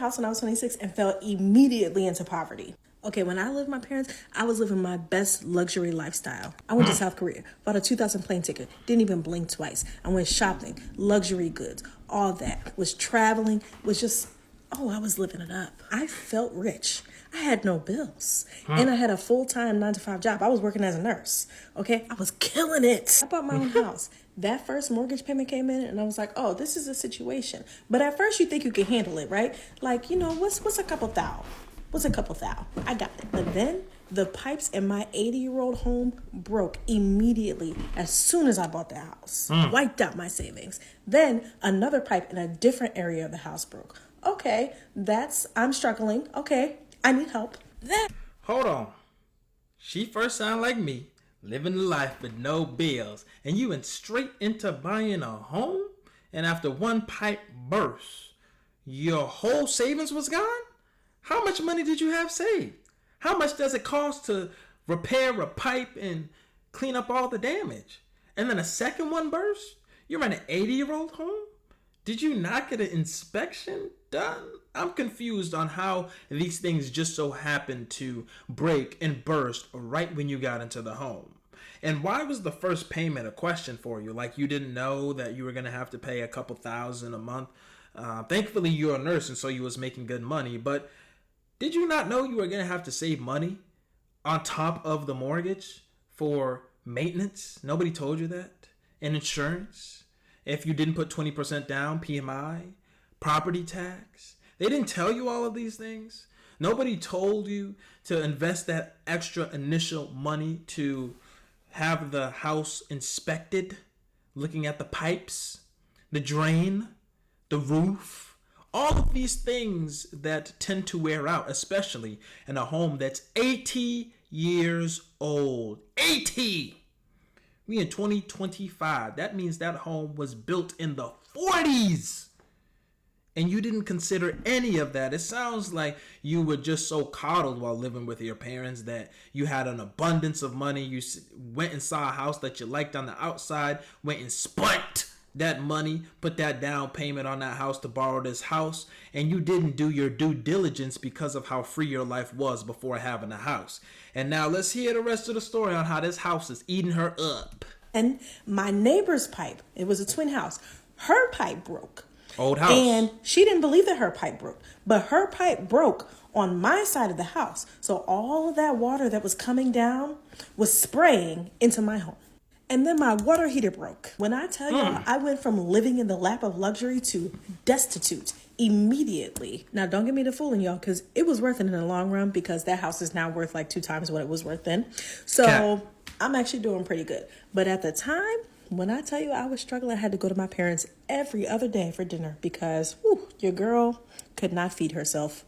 house when I was 26 and fell immediately into poverty. Okay, when I lived with my parents, I was living my best luxury lifestyle. I went to South Korea, bought a 2,000 plane ticket, didn't even blink twice. I went shopping, luxury goods, all that. Was traveling, was just, I was living it up. I felt rich. I had no bills. And I had a full-time 9-to-5 job. I was working as a nurse. Okay, I was killing it. I bought my own house. That first mortgage payment came in and I was like, oh, this is a situation. But at first you think you can handle it, right? Like, what's a couple thou? What's a couple thou? I got it. But then the pipes in my 80-year-old home broke immediately as soon as I bought the house. Wiped out my savings. Then another pipe in a different area of the house broke. Okay, I'm struggling. Okay, I need help. Hold on. She first sounded like me, living the life with no bills, and you went straight into buying a home? And after one pipe burst, your whole savings was gone? How much money did you have saved? How much does it cost to repair a pipe and clean up all the damage? And then a second one burst? You're in an 80-year-old home? Did you not get an inspection done? I'm confused on how these things just so happened to break and burst right when you got into the home. And why was the first payment a question for you? Like you didn't know that you were going to have to pay a couple $1,000 a month? Thankfully, you're a nurse and so you was making good money, but did you not know you were going to have to save money on top of the mortgage for maintenance? Nobody told you that. And insurance? If you didn't put 20% down, PMI, property tax. They didn't tell you all of these things. Nobody told you to invest that extra initial money to have the house inspected, looking at the pipes, the drain, the roof. All of these things that tend to wear out, especially in a home that's 80 years old. 80! We in 2025. That means that home was built in the 40s. And you didn't consider any of that. It sounds like you were just so coddled while living with your parents that you had an abundance of money. You went and saw a house that you liked on the outside, went and spent that money, put that down payment on that house to borrow this house, and you didn't do your due diligence because of how free your life was before having a house. And now let's hear the rest of the story on how this house is eating her up. And my neighbor's pipe, it was a twin house, her pipe broke. Old house. And she didn't believe that her pipe broke, but her pipe broke on my side of the house. So all of that water that was coming down was spraying into my home. And then my water heater broke. When I tell y'all, I went from living in the lap of luxury to destitute immediately. Now, don't get me to fooling y'all, because it was worth it in the long run, because that house is now worth like 2 times what it was worth then. So I'm actually doing pretty good. But at the time, when I tell you I was struggling, I had to go to my parents every other day for dinner because your girl could not feed herself.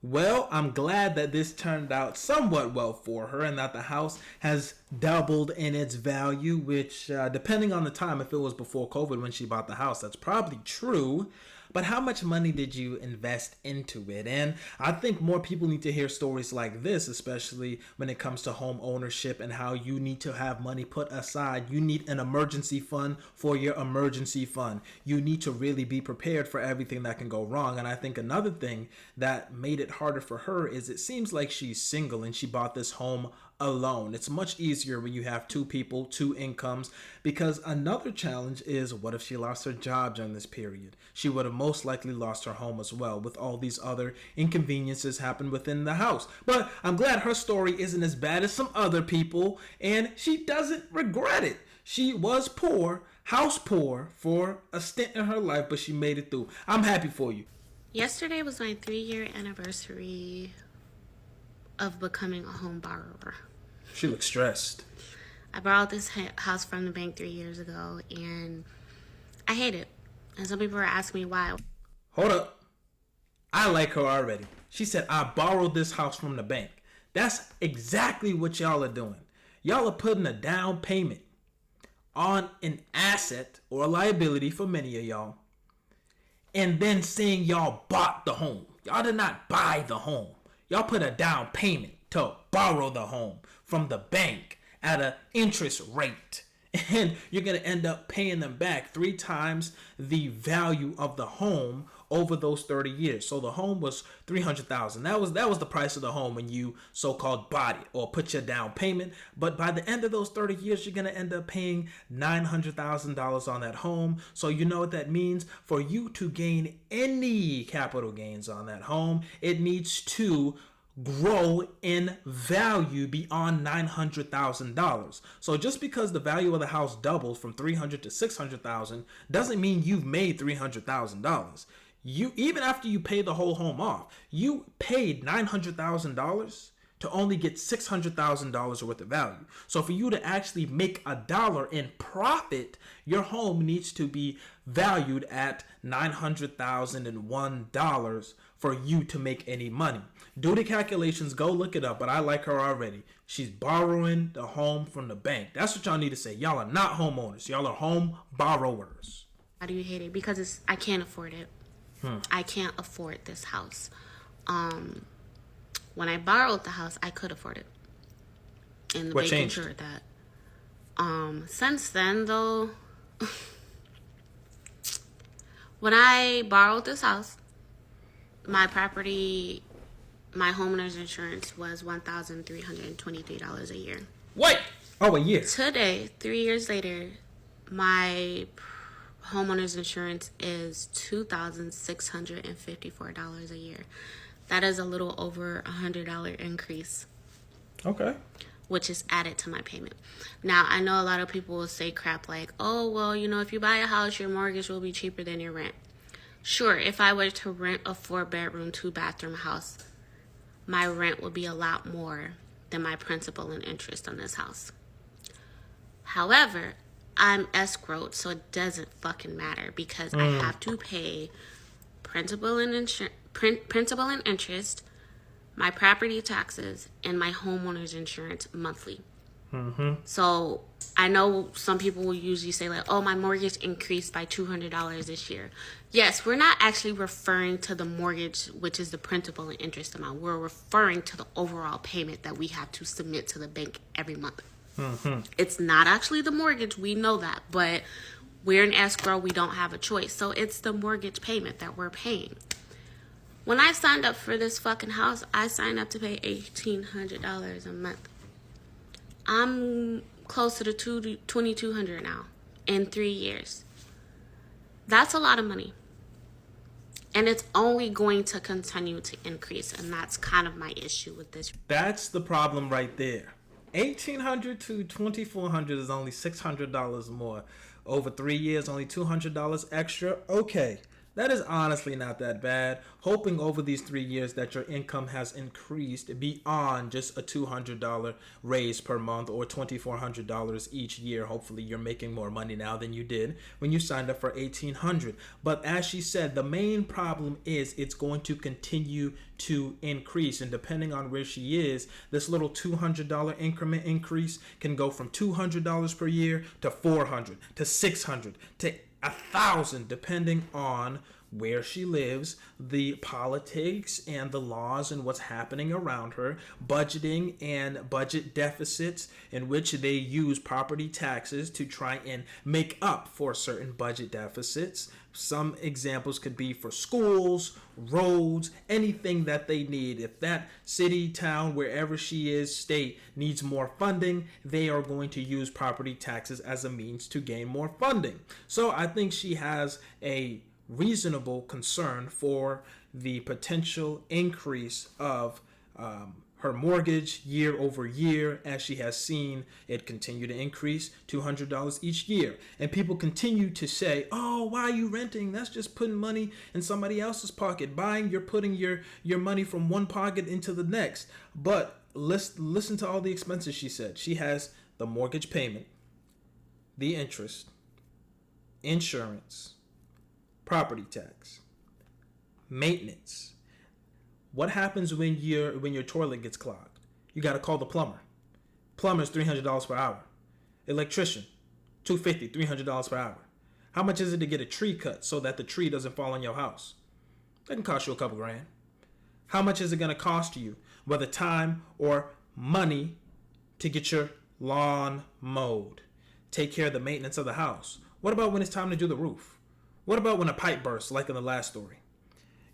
Well, I'm glad that this turned out somewhat well for her and that the house has doubled in its value, which depending on the time, if it was before COVID when she bought the house, that's probably true. But how much money did you invest into it? And I think more people need to hear stories like this, especially when it comes to home ownership and how you need to have money put aside. You need an emergency fund for your emergency fund. You need to really be prepared for everything that can go wrong. And I think another thing that made it harder for her is it seems like she's single and she bought this home alone. It's much easier when you have 2 people, 2 incomes, because another challenge is what if she lost her job during this period? She would have most likely lost her home as well, with all these other inconveniences happen within the house. But I'm glad her story isn't as bad as some other people, and she doesn't regret it. She was poor, house poor, for a stint in her life, but she made it through. I'm happy for you. Yesterday was my 3-year anniversary of becoming a home borrower. She looks stressed. I borrowed this house from the bank 3 years ago, and I hate it. And some people are asking me why. Hold up. I like her already. She said, I borrowed this house from the bank. That's exactly what y'all are doing. Y'all are putting a down payment on an asset or a liability for many of y'all, and then saying y'all bought the home. Y'all did not buy the home. Y'all put a down payment to borrow the home from the bank at an interest rate. And you're going to end up paying them back 3 times the value of the home over those 30 years. So the home was $300,000. That was the price of the home when you so-called bought it or put your down payment. But by the end of those 30 years, you're going to end up paying $900,000 on that home. So you know what that means? For you to gain any capital gains on that home, it needs to grow in value beyond $900,000. So just because the value of the house doubles from $300,000 to $600,000 doesn't mean you've made $300,000. You, even after you pay the whole home off, you paid $900,000 to only get $600,000 worth of value. So for you to actually make a dollar in profit, your home needs to be valued at $900,001 for you to make any money. Do the calculations, go look it up, but I like her already. She's borrowing the home from the bank. That's what y'all need to say. Y'all are not homeowners. Y'all are home borrowers. How do you hate it? Because I can't afford it. I can't afford this house. When I borrowed the house, I could afford it. And the What bank changed? ensured that. Since then, though, when I borrowed this house, my homeowner's insurance was $1,323 a year. Wait! Oh, a year. Today, 3 years later, my homeowner's insurance is $2,654 a year. That is a little over $100 increase. Okay. Which is added to my payment. Now, I know a lot of people will say crap like, oh, well, you know, if you buy a house, your mortgage will be cheaper than your rent. Sure, if I were to rent a 4-bedroom, 2-bathroom house, my rent would be a lot more than my principal and interest on this house. However, I'm escrowed, so it doesn't fucking matter because I have to pay principal and interest, my property taxes, and my homeowner's insurance monthly. So I know some people will usually say like, oh, my mortgage increased by $200 this year. Yes, we're not actually referring to the mortgage, which is the principal and interest amount. We're referring to the overall payment that we have to submit to the bank every month. It's not actually the mortgage. We know that, but we're in escrow. We don't have a choice. So it's the mortgage payment that we're paying. When I signed up for this fucking house, I signed up to pay $1,800 a month. I'm close to the $2,200 now in 3 years. That's a lot of money. And it's only going to continue to increase. And that's kind of my issue with this. That's the problem right there. $1,800 to $2,400 is only $600 more. Over 3 years, only $200 extra. Okay. That is honestly not that bad. Hoping over these 3 years that your income has increased beyond just a $200 raise per month or $2,400 each year. Hopefully you're making more money now than you did when you signed up for $1,800. But as she said, the main problem is it's going to continue to increase. And depending on where she is, this little $200 increment increase can go from $200 per year to $400 to $600 to $1,000, depending on where she lives, the politics and the laws and what's happening around her, budgeting and budget deficits in which they use property taxes to try and make up for certain budget deficits. Some examples could be for schools, roads, anything that they need. If that city, town, wherever she is, state needs more funding, they are going to use property taxes as a means to gain more funding. So I think she has a reasonable concern for the potential increase of her mortgage year over year, as she has seen it continue to increase $200 each year. And people continue to say, oh, why are you renting? That's just putting money in somebody else's pocket. Buying, you're putting your money from one pocket into the next. But listen to all the expenses she said. She has the mortgage payment, the interest, insurance, property tax, maintenance. What happens when your toilet gets clogged? You got to call the plumber. Plumber's $300 per hour. Electrician, $250, $300 per hour. How much is it to get a tree cut so that the tree doesn't fall on your house? That can cost you a couple grand. How much is it going to cost you, whether time or money, to get your lawn mowed? Take care of the maintenance of the house. What about when it's time to do the roof? What about when a pipe bursts, like in the last story?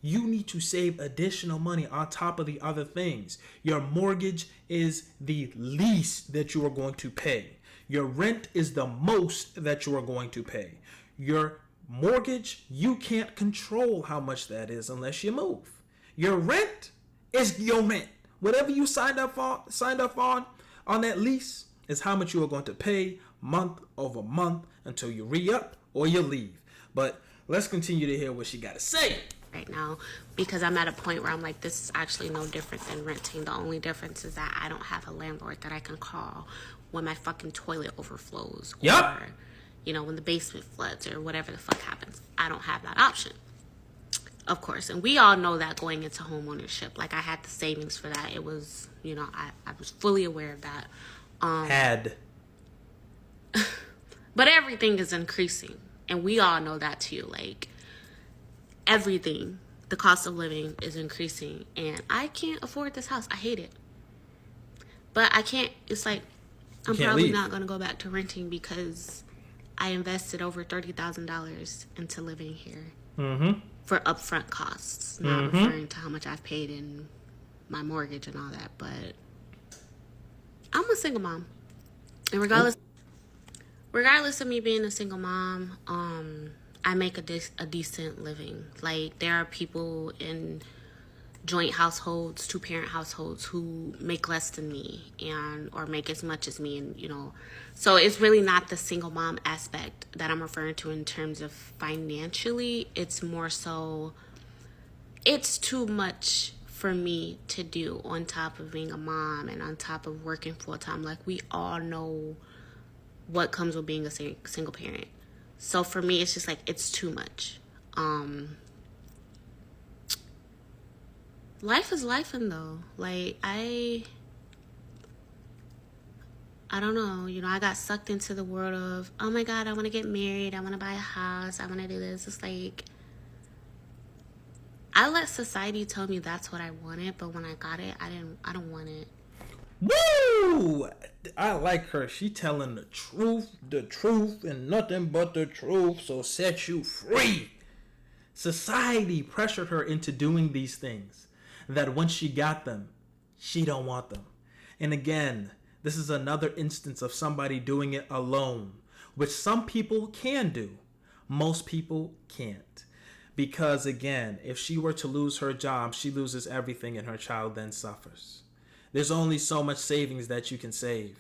you need to save additional money on top of the other things. Your mortgage is the least that you are going to pay. Your rent is the most that you are going to pay. Your mortgage, you can't control how much that is unless you move. Your rent is your rent. Whatever you signed up on that lease is how much you are going to pay month over month until you re-up or you leave. But let's continue to hear what she got to say. Right now, because I'm at a point where I'm like, this is actually no different than renting. The only difference is that I don't have a landlord that I can call when my fucking toilet overflows. Yep. Or, you know, when the basement floods or whatever the fuck happens. I don't have that option. Of course. And we all know that going into home ownership. Like, I had the savings for that. It was, you know, I was fully aware of that. But everything is increasing. And we all know that too. Like, everything, the cost of living is increasing. And I can't afford this house. I hate it. But I can't, it's like, I'm probably not going to go back to renting because I invested over $30,000 into living here. Mm-hmm. For upfront costs, not referring to how much I've paid in my mortgage and all that. But I'm a single mom, and regardless of me being a single mom, I make a decent living. Like, there are people in joint households, 2-parent households, who make less than me or make as much as me, and you know, so it's really not the single mom aspect that I'm referring to in terms of financially. It's more so, it's too much for me to do on top of being a mom and on top of working full time. Like, we all know what comes with being a single parent. So for me, it's just like, it's too much. Life is lifing though. Like, I don't know. You know, I got sucked into the world of, oh my God, I want to get married. I want to buy a house. I want to do this. It's like, I let society tell me that's what I wanted, but when I got it, I don't want it. Woo! I like her. She telling the truth, and nothing but the truth. So set you free. Society pressured her into doing these things that once she got them, she don't want them. And again, this is another instance of somebody doing it alone, which some people can do. Most people can't. Because again, if she were to lose her job, she loses everything and her child then suffers. There's only so much savings that you can save.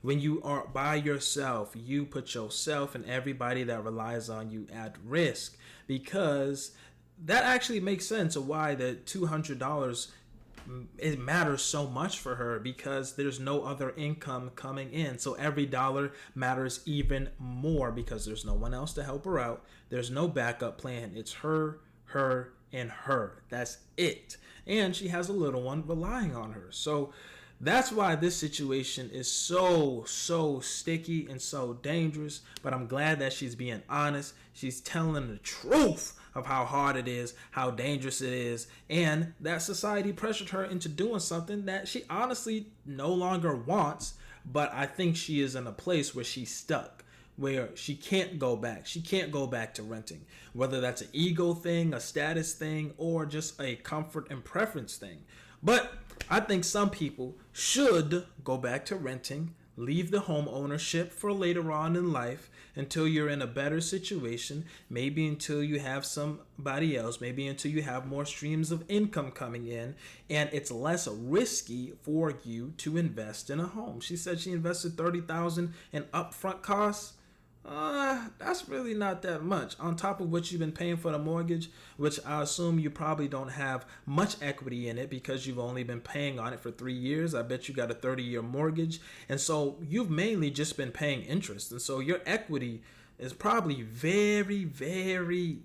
When you are by yourself, you put yourself and everybody that relies on you at risk, because that actually makes sense of why the $200, it matters so much for her, because there's no other income coming in. So every dollar matters even more because there's no one else to help her out. There's no backup plan. It's her, and her. That's it. And she has a little one relying on her. So that's why this situation is so sticky and so dangerous. But I'm glad that she's being honest. She's telling the truth of how hard it is, how dangerous it is, and that society pressured her into doing something that she honestly no longer wants. But I think she is in a place where she's stuck, where she can't go back. She can't go back to renting, whether that's an ego thing, a status thing, or just a comfort and preference thing. But I think some people should go back to renting, leave the home ownership for later on in life until you're in a better situation, maybe until you have somebody else, maybe until you have more streams of income coming in, and it's less risky for you to invest in a home. She said she invested $30,000 in upfront costs. That's really not that much on top of what you've been paying for the mortgage, which I assume you probably don't have much equity in it because you've only been paying on it for 3 years. I bet you got a 30-year mortgage, and so you've mainly just been paying interest, and so your equity is probably very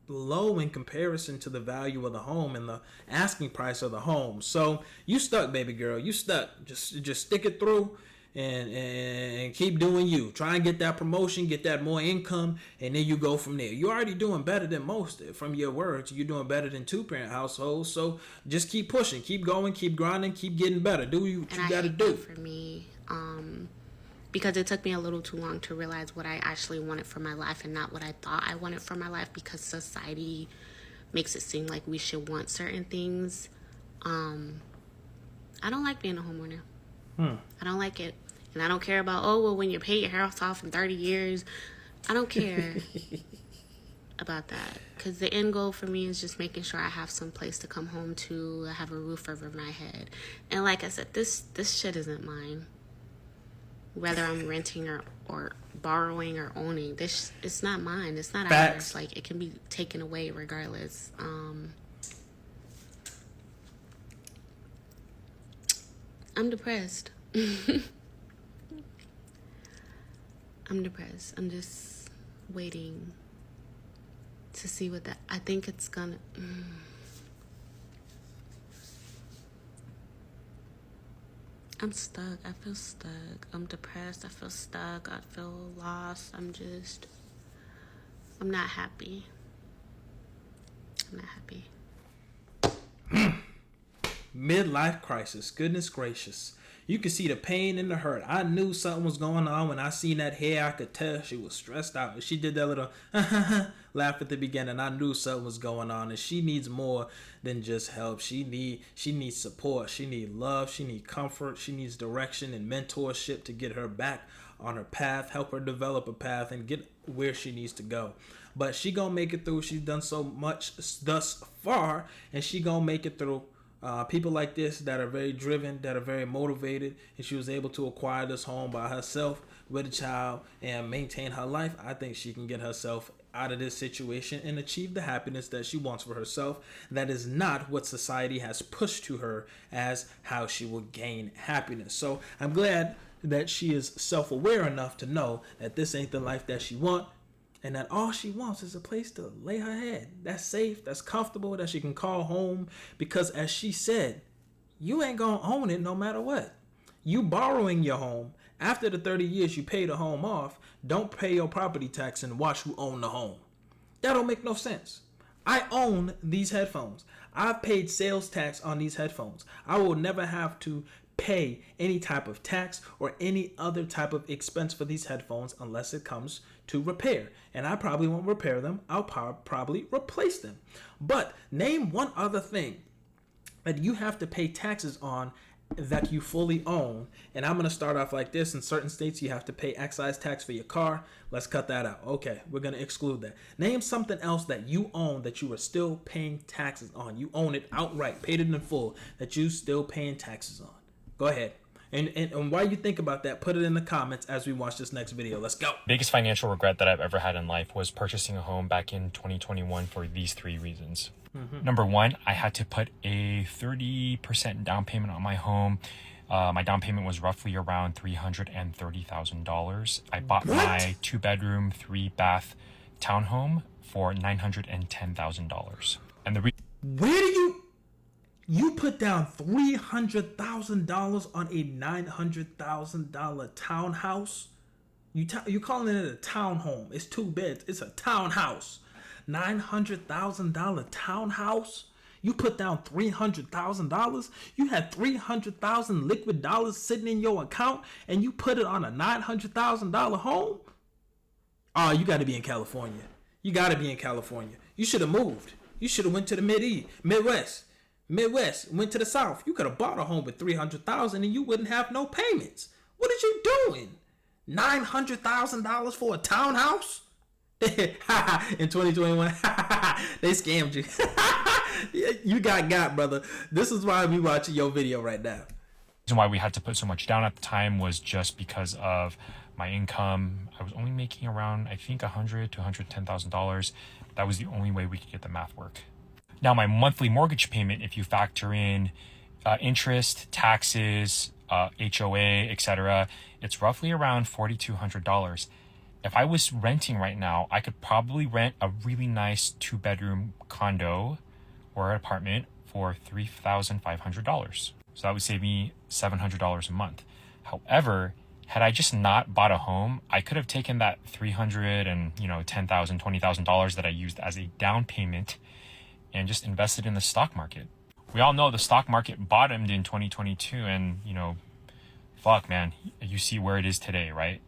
low in comparison to the value of the home and the asking price of the home. So you stuck, baby girl. You stuck. Just stick it through. And keep doing you. Try and get that promotion, get that more income, and then you go from there. You're already doing better than most. From your words, you're doing better than 2-parent households. So just keep pushing, keep going, keep grinding, keep getting better. Do what you got to do. For me, because it took me a little too long to realize what I actually wanted for my life and not what I thought I wanted for my life, because society makes it seem like we should want certain things. I don't like being a homeowner. I don't like it. And I don't care about, oh, well, when you pay your house off in 30 years. I don't care about that. Because the end goal for me is just making sure I have some place to come home to, I have a roof over my head. And like I said, this shit isn't mine. Whether I'm renting or borrowing or owning, it's not mine. It's not ours. Like, it can be taken away regardless. I'm depressed. I'm depressed. I'm just waiting to see what that... I think it's gonna... I'm stuck. I feel stuck. I'm depressed. I feel stuck. I feel lost. I'm not happy. I'm not happy. Midlife crisis. Goodness gracious. You could see the pain and the hurt. I knew something was going on when I seen that hair. I could tell she was stressed out. She did that little laugh at the beginning. I knew something was going on, and she needs more than just help. She needs support. She needs love. She needs comfort. She needs direction and mentorship to get her back on her path, help her develop a path, and get where she needs to go. But she gonna make it through. She's done so much thus far, and she gonna make it through. People like this that are very driven, that are very motivated, and she was able to acquire this home by herself with a child and maintain her life. I think she can get herself out of this situation and achieve the happiness that she wants for herself. That is not what society has pushed to her as how she will gain happiness. So I'm glad that she is self-aware enough to know that this ain't the life that she wants. And that all she wants is a place to lay her head. That's safe, that's comfortable, that she can call home. Because as she said, you ain't gonna own it no matter what. You borrowing your home. After the 30 years you pay the home off, don't pay your property tax and watch who own the home. That don't make no sense. I own these headphones. I've paid sales tax on these headphones. I will never have to pay any type of tax or any other type of expense for these headphones unless it comes to repair. And I probably won't repair them. I'll probably replace them. But name one other thing that you have to pay taxes on that you fully own. And I'm going to start off like this. In certain states, you have to pay excise tax for your car. Let's cut that out. Okay, we're going to exclude that. Name something else that you own that you are still paying taxes on. You own it outright, paid it in full, that you still paying taxes on. Go ahead. And while you think about that, put it in the comments as we watch this next video. Let's go. Biggest financial regret that I've ever had in life was purchasing a home back in 2021 for these 3 reasons. Number 1, I had to put a 30% down payment on my home. My down payment was roughly around $330,000. I bought my 2-bedroom, 3-bath townhome for $910,000. And the You put down $300,000 on a $900,000 townhouse? You calling it a townhome? It's 2 beds. It's a townhouse. $900,000 townhouse? You put down $300,000? You had $300,000 liquid dollars sitting in your account, and you put it on a $900,000 home? Oh, you got to be in California. You got to be in California. You should have moved. You should have went to the Midwest, went to the South. You could have bought a home with $300,000 and you wouldn't have no payments. What are you doing? $900,000 for a townhouse? In 2021, they scammed you. You got, brother. This is why we watching your video right now. The reason why we had to put so much down at the time was just because of my income. I was only making around, I think, $100,000 to $110,000. That was the only way we could get the math work. Now, my monthly mortgage payment, if you factor in interest, taxes, HOA, etc., it's roughly around $4,200. If I was renting right now, I could probably rent a really nice 2-bedroom condo or an apartment for $3,500. So that would save me $700 a month. However, had I just not bought a home, I could have taken that $300,000 and $10,000, $20,000 that I used as a down payment and just invested in the stock market. We all know the stock market bottomed in 2022, and fuck, man, you see where it is today, right?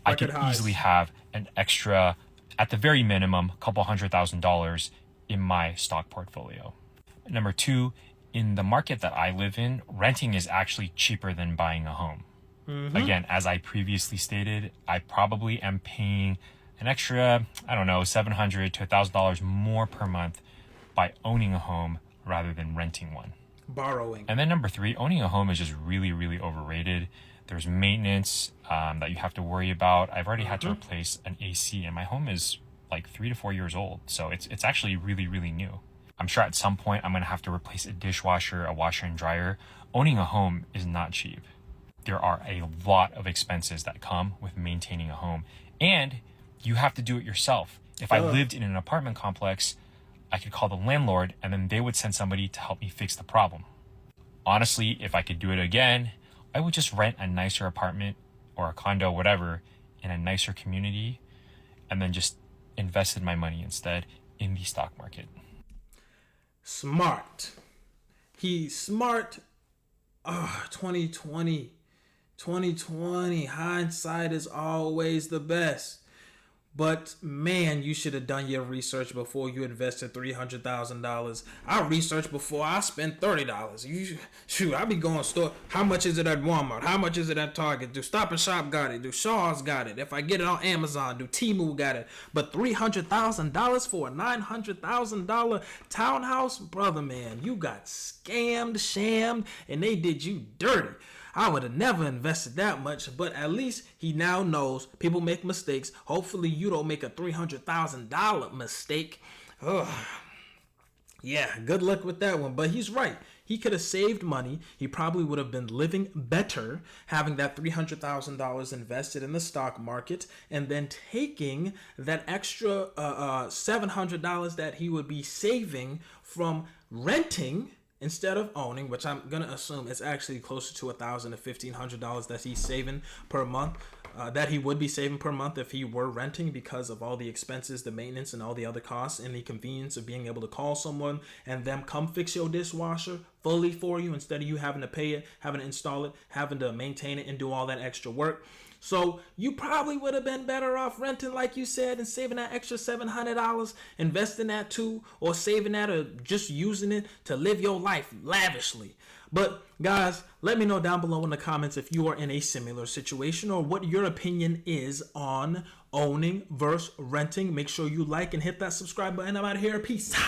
I could easily have an extra, at the very minimum, a couple $100,000 in my stock portfolio. Number two, in the market that I live in, renting is actually cheaper than buying a home. Again, as I previously stated, I probably am paying an extra, I don't know, $700 to $1,000 more per month by owning a home rather than renting one. Borrowing. And then number three, owning a home is just really, really overrated. There's maintenance that you have to worry about. I've already had to replace an AC, and my home is like 3 to 4 years old. So it's actually really, really new. I'm sure at some point I'm going to have to replace a dishwasher, a washer and dryer. Owning a home is not cheap. There are a lot of expenses that come with maintaining a home, and you have to do it yourself. If I lived in an apartment complex, I could call the landlord and then they would send somebody to help me fix the problem. Honestly, if I could do it again, I would just rent a nicer apartment or a condo, whatever, in a nicer community, and then just invested my money instead in the stock market. Smart. He's smart. 2020. Hindsight is always the best. But man, you should have done your research before you invested $300,000. I researched before I spent $30. I be going store. How much is it at Walmart? How much is it at Target? Do Stop and Shop got it? Do Shaw's got it? If I get it on Amazon, do Temu got it? But $300,000 for a $900,000 townhouse, brother, man, you got scammed, shammed, and they did you dirty. I would have never invested that much, but at least he now knows people make mistakes. Hopefully you don't make a $300,000 mistake. Yeah, good luck with that one. But he's right. He could have saved money. He probably would have been living better having that $300,000 invested in the stock market and then taking that extra $700 that he would be saving from renting instead of owning, which I'm going to assume is actually closer to $1,000 to $1,500 that he's saving per month, that he would be saving per month if he were renting because of all the expenses, the maintenance, and all the other costs, and the convenience of being able to call someone and them come fix your dishwasher fully for you instead of you having to pay it, having to install it, having to maintain it, and do all that extra work. So you probably would have been better off renting, like you said, and saving that extra $700, investing that too, or saving that, or just using it to live your life lavishly. But guys, let me know down below in the comments if you are in a similar situation or what your opinion is on owning versus renting. Make sure you like and hit that subscribe button. I'm out of here. Peace.